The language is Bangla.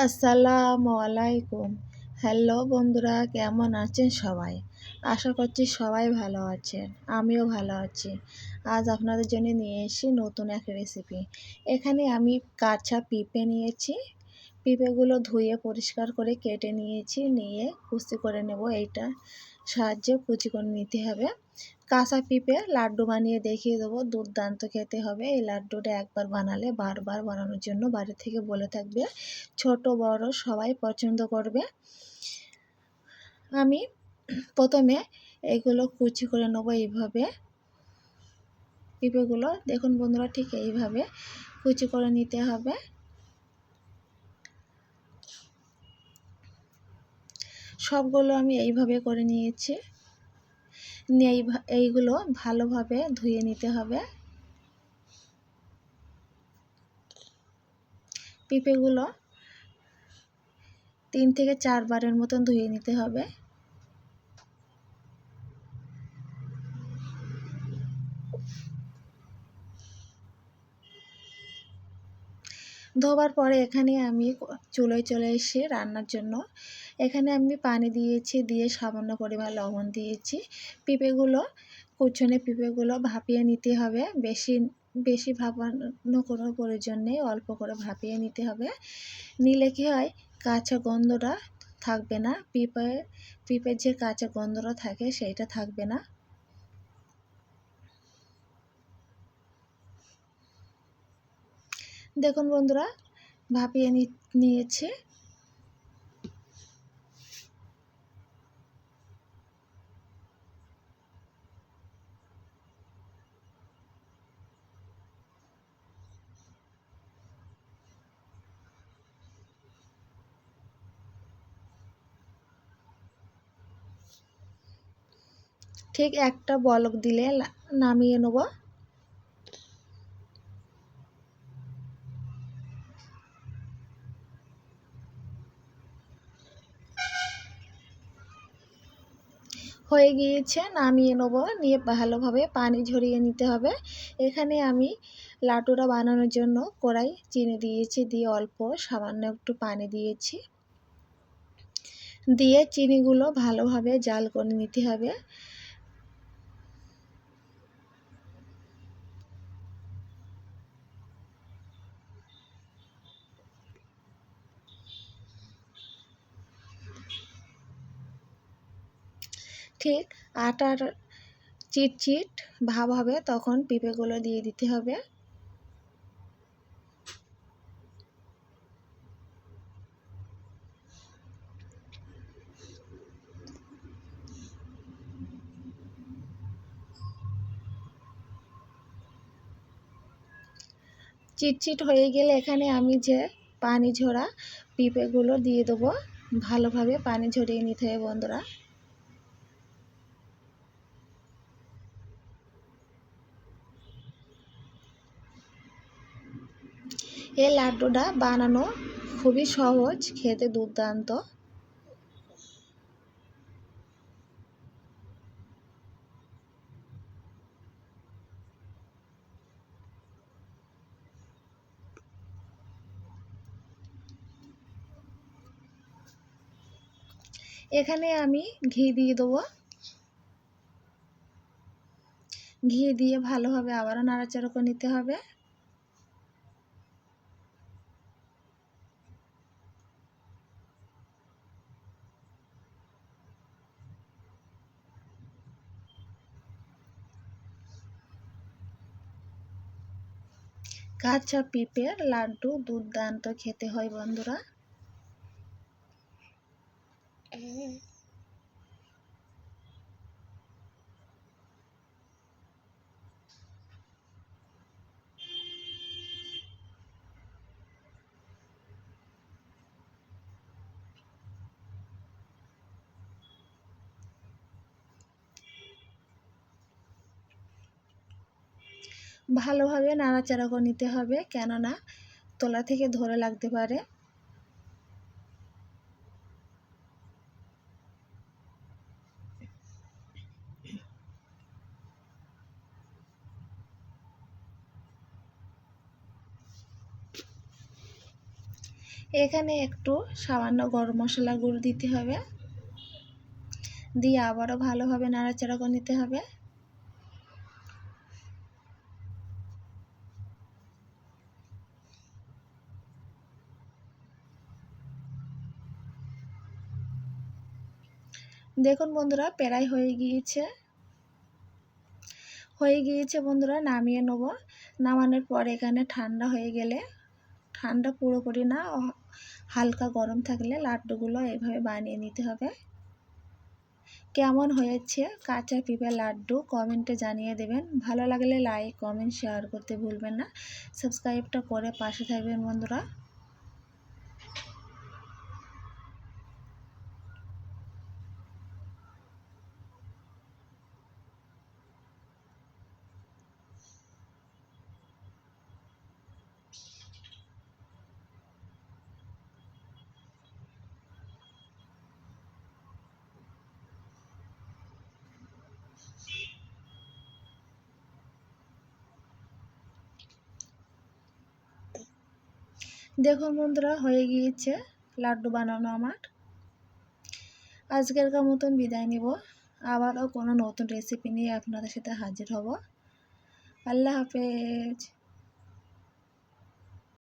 আসসালামু আলাইকুম। হ্যালো বন্ধুরা, কেমন আছেন সবাই? আশা করছি সবাই ভালো আছেন। আমিও ভালো আছি। আজ আপনাদের জন্য নিয়ে এসেছি নতুন এক রেসিপি। এখানে আমি কাঁচা পেঁপে নিয়েছি। পেঁপেগুলো ধুয়ে পরিষ্কার করে কেটে নিয়েছি, নিয়ে কুচি করে নেব। এইটা সাহায্যে কুচি করে নিতে হবে। কাঁচা পেঁপে লাড্ডু বানিয়ে দেখিয়ে দেবো, দুর্দান্ত খেতে হবে। এই লাড্ডুটা একবার বানালে বারবার বানানোর জন্য বাড়ি থেকে বলে থাকবে। ছোট বড় সবাই পছন্দ করবে। আমি প্রথমে এইগুলো কুচি করে নেবো। এইভাবে পেঁপেগুলো দেখুন বন্ধুরা, ঠিক এইভাবে কুচি করে নিতে হবে। সবগুলো আমি এইভাবে করে নিয়েছি। নিয়ে এইগুলো ভালোভাবে ধুয়ে নিতে হবে। পেঁপেগুলো 3 থেকে 4 বারের মতন ধুয়ে নিতে হবে। ধোবার পরে এখানে আমি চুলোয় চলে এসে রান্নার জন্য এখানে আমি পানি দিয়েছি, দিয়ে সামান্য পরিমাণ লবণ দিয়েছি। পেঁপেগুলো ভাপিয়ে নিতে হবে। বেশি বেশি ভাপানো কোনো প্রয়োজন নেই, অল্প করে ভাপিয়ে নিতে হবে। নিলে কি হয়, কাঁচা গন্ধটা থাকবে না। পেঁপের যে কাঁচা গন্ধটা থাকে সেইটা থাকবে না। দেখুন বন্ধুরা, ভাপিয়ে নিয়েছি। ঠিক একটা বলক দিলে নামিয়ে নেব। হয়ে গিয়েছে, নামিয়ে নেব। নিয়ে ভালোভাবে পানি ঝরিয়ে নিতে হবে। এখানে আমি লাড্ডুটা বানানোর জন্য কড়াই চিনি দিয়েছি, দিয়ে অল্প সামান্য একটু পানি দিয়েছি। দিয়ে চিনিগুলো ভালোভাবে জাল করে নিতে হবে। ঠিক আটার চিটচিট ভাব হবে, তখন পেঁপেগুলো দিয়ে দিতে হবে। চিটচিট হয়ে গেলে এখানে আমি যে পানি ঝরা পেঁপেগুলো দিয়ে দেবো। ভালোভাবে পানি ঝরিয়ে নিতে হবে বন্ধুরা। এই লাড্ডুটা বানানো খুবই সহজ, খেতে দুর্দান্ত। এখানে আমি ঘি দিয়ে দেবো। ঘি দিয়ে ভালোভাবে আবারও নাড়াচাড়া করে নিতে হবে। কাঁচা পেঁপের লাড্ডু দুর্দান্ত খেতে হয় বন্ধুরা। ভালোভাবে নাড়াচাড়া করে নিতে হবে, কেননা তলা থেকে ধরে লাগতে পারে। এখানে একটু সামান্য গরম মশলা গুঁড়ো দিতে হবে, দিয়ে আবারও ভালোভাবে নাড়াচাড়া করে নিতে হবে। দেখুন বন্ধুরা, প্রায় হয়ে গিয়েছে বন্ধুরা, নামিয়ে নেব। নামানোর পর এখানে ঠান্ডা হয়ে গেলে, ঠান্ডা পুরোপুরি না, হালকা গরম থাকলে লাড্ডুগুলো এভাবে বানিয়ে নিতে হবে। কেমন হয়েছে কাঁচা পিঁপে লাড্ডু কমেন্টে জানিয়ে দেবেন। ভালো লাগলে লাইক, কমেন্ট, শেয়ার করতে ভুলবেন না। সাবস্ক্রাইবটা করে পাশে থাকবেন বন্ধুরা। দেখুন বন্ধুরা, হয়ে গিয়েছে লাড্ডু বানানো আমার। আজকের মতন বিদায় নিব। আবারও কোনো নতুন রেসিপি নিয়ে আপনাদের সাথে হাজির হব। আল্লাহ হাফেজ।